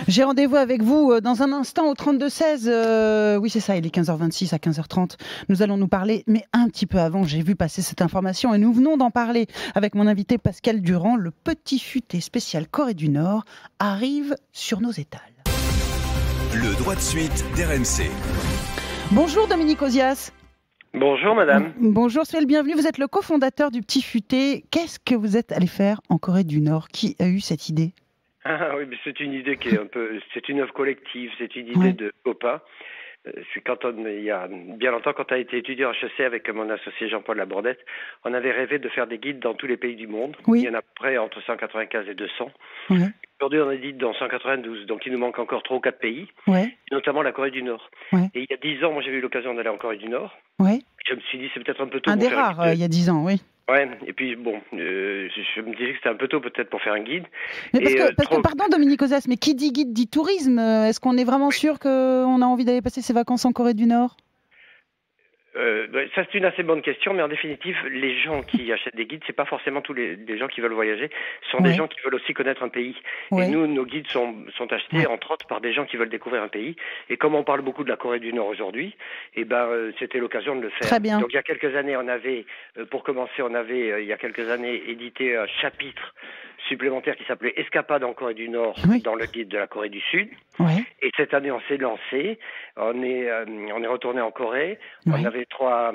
J'ai rendez-vous avec vous dans un instant au 32-16. Oui, c'est ça, il est 15h26 à 15h30. Nous allons nous parler, mais un petit peu avant, j'ai vu passer cette information et nous venons d'en parler avec mon invité Pascal Durand. Le petit futé spécial Corée du Nord arrive sur nos étals. Le droit de suite d'RMC. Bonjour Dominique Ozias. Bonjour madame. Bonjour, soyez le bienvenu. Vous êtes le cofondateur du Petit Futé. Qu'est-ce que vous êtes allé faire en Corée du Nord? Qui a eu cette idée? Ah oui, mais c'est une idée qui est c'est une œuvre collective, c'est une idée de copains. C'est il y a bien longtemps, quand on a été étudiant à HEC avec mon associé Jean-Paul Labourdette, on avait rêvé de faire des guides dans tous les pays du monde. Oui. Il y en a à peu près entre 195 et 200. Ouais. Aujourd'hui, on est dit dans 192, donc il nous manque encore 3 ou 4 pays, Ouais. notamment la Corée du Nord. Ouais. Et il y a 10 ans, moi j'ai eu l'occasion d'aller en Corée du Nord. Ouais. Je me suis dit, c'est peut-être un peu tôt Un pour des faire rares, il y a 10 ans, oui. Ouais, et puis bon, je me disais que c'était un peu tôt peut-être pour faire un guide. Mais parce que, pardon Dominique Ozias, mais qui dit guide dit tourisme. Est-ce qu'on est vraiment sûr qu'on a envie d'aller passer ses vacances en Corée du Nord? Ça c'est une assez bonne question, mais en définitive, les gens qui achètent des guides, c'est pas forcément tous les gens qui veulent voyager, ce sont des gens qui veulent aussi connaître un pays. Et nous, nos guides sont achetés entre autres par des gens qui veulent découvrir un pays. Et comme on parle beaucoup de la Corée du Nord aujourd'hui, c'était l'occasion de le faire. Très bien. Donc il y a quelques années, pour commencer, il y a quelques années édité un chapitre supplémentaire qui s'appelait Escapade en Corée du Nord dans le guide de la Corée du Sud. Ouais. Et cette année, on s'est lancé. On est retourné en Corée. On avait trois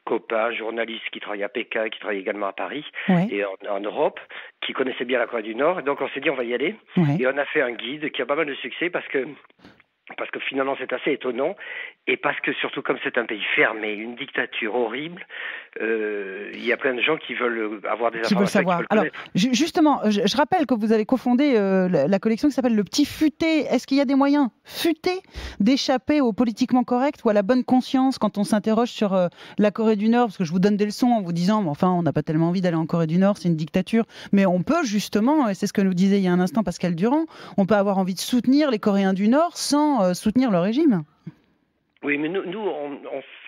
copains, journalistes qui travaillent à Pékin, qui travaillent également à Paris et en Europe, qui connaissaient bien la Corée du Nord. Et donc, on s'est dit, on va y aller. Et on a fait un guide qui a pas mal de succès parce que finalement c'est assez étonnant et parce que surtout comme c'est un pays fermé, une dictature horrible, il y a plein de gens qui veulent avoir des informations. Veulent savoir. Alors justement, je rappelle que vous avez cofondé la collection qui s'appelle Le Petit Futé. Est-ce qu'il y a des moyens futés d'échapper au politiquement correct ou à la bonne conscience quand on s'interroge sur la Corée du Nord? Parce que je vous donne des leçons en vous disant, mais enfin on n'a pas tellement envie d'aller en Corée du Nord, c'est une dictature. Mais on peut justement, et c'est ce que nous disait il y a un instant Pascal Durand, on peut avoir envie de soutenir les Coréens du Nord sans soutenir le régime. Oui, mais nous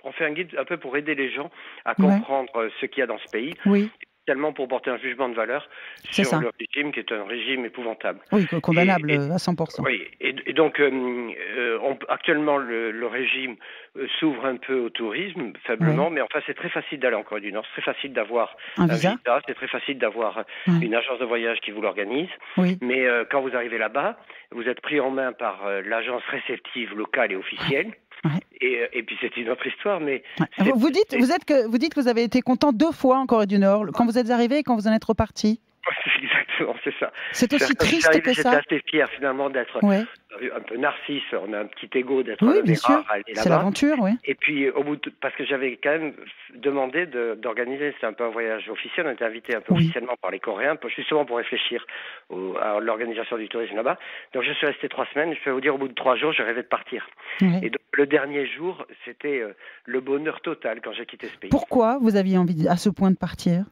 on fait un guide un peu pour aider les gens à comprendre ce qu'il y a dans ce pays. Oui. Tellement pour porter un jugement de valeur sur le régime qui est un régime épouvantable. Oui, condamnable à 100%. Oui, et donc actuellement le régime s'ouvre un peu au tourisme, faiblement, mais enfin c'est très facile d'aller en Corée du Nord, c'est très facile d'avoir un visa, c'est très facile d'avoir une agence de voyage qui vous l'organise, mais quand vous arrivez là-bas, vous êtes pris en main par l'agence réceptive locale et officielle. Et puis c'est une autre histoire, mais vous dites que vous avez été content 2 fois en Corée du Nord, quand vous êtes arrivé et quand vous en êtes reparti. Exactement, c'est ça. C'est aussi triste que ça. J'étais assez fier finalement d'être un peu narcisse, on a un petit ego d'être bien sûr. Aller là-bas. C'est l'aventure, Et puis parce que j'avais quand même demandé d'organiser, c'était un peu un voyage officiel, on était invité un peu officiellement par les Coréens, justement pour réfléchir à l'organisation du tourisme là-bas. Donc je suis resté 3 semaines, je peux vous dire au bout de 3 jours, je rêvais de partir. Et donc le dernier jour, c'était le bonheur total quand j'ai quitté ce pays. Pourquoi vous aviez envie à ce point de partir ?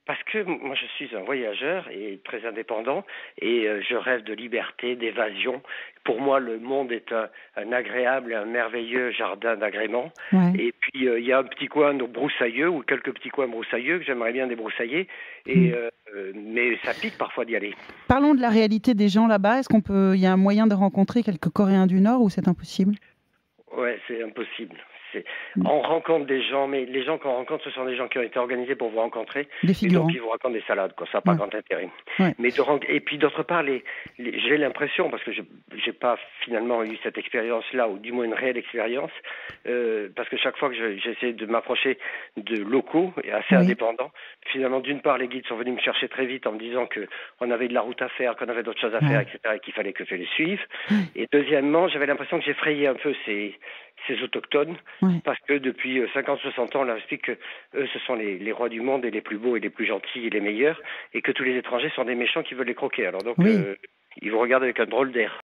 Parce que moi je suis un voyageur et très indépendant et je rêve de liberté, d'évasion. Pour moi le monde est un agréable et un merveilleux jardin d'agrément. Et puis il y a un petit coin broussailleux ou quelques petits coins broussailleux que j'aimerais bien débroussailler. Mais ça pique parfois d'y aller. Parlons de la réalité des gens là-bas. Est-ce il y a un moyen de rencontrer quelques Coréens du Nord ou c'est impossible ? Ouais, c'est impossible. On rencontre des gens, mais les gens qu'on rencontre, ce sont des gens qui ont été organisés pour vous rencontrer. Des figurants. Et donc, ils vous racontent des salades, quoi. Ça n'a pas grand intérêt. Mais et puis, d'autre part, j'ai l'impression, parce que j'ai pas finalement eu cette expérience-là, ou du moins une réelle expérience, parce que chaque fois que j'essaie de m'approcher de locaux et assez indépendants, finalement, d'une part, les guides sont venus me chercher très vite en me disant qu'on avait de la route à faire, qu'on avait d'autres choses à faire, etc., et qu'il fallait que je les suive. Et deuxièmement, j'avais l'impression que j'effrayais un peu ces autochtones, parce que depuis 50-60 ans, on leur explique que eux, ce sont les rois du monde et les plus beaux et les plus gentils et les meilleurs, et que tous les étrangers sont des méchants qui veulent les croquer. Alors donc, ils vous regardent avec un drôle d'air.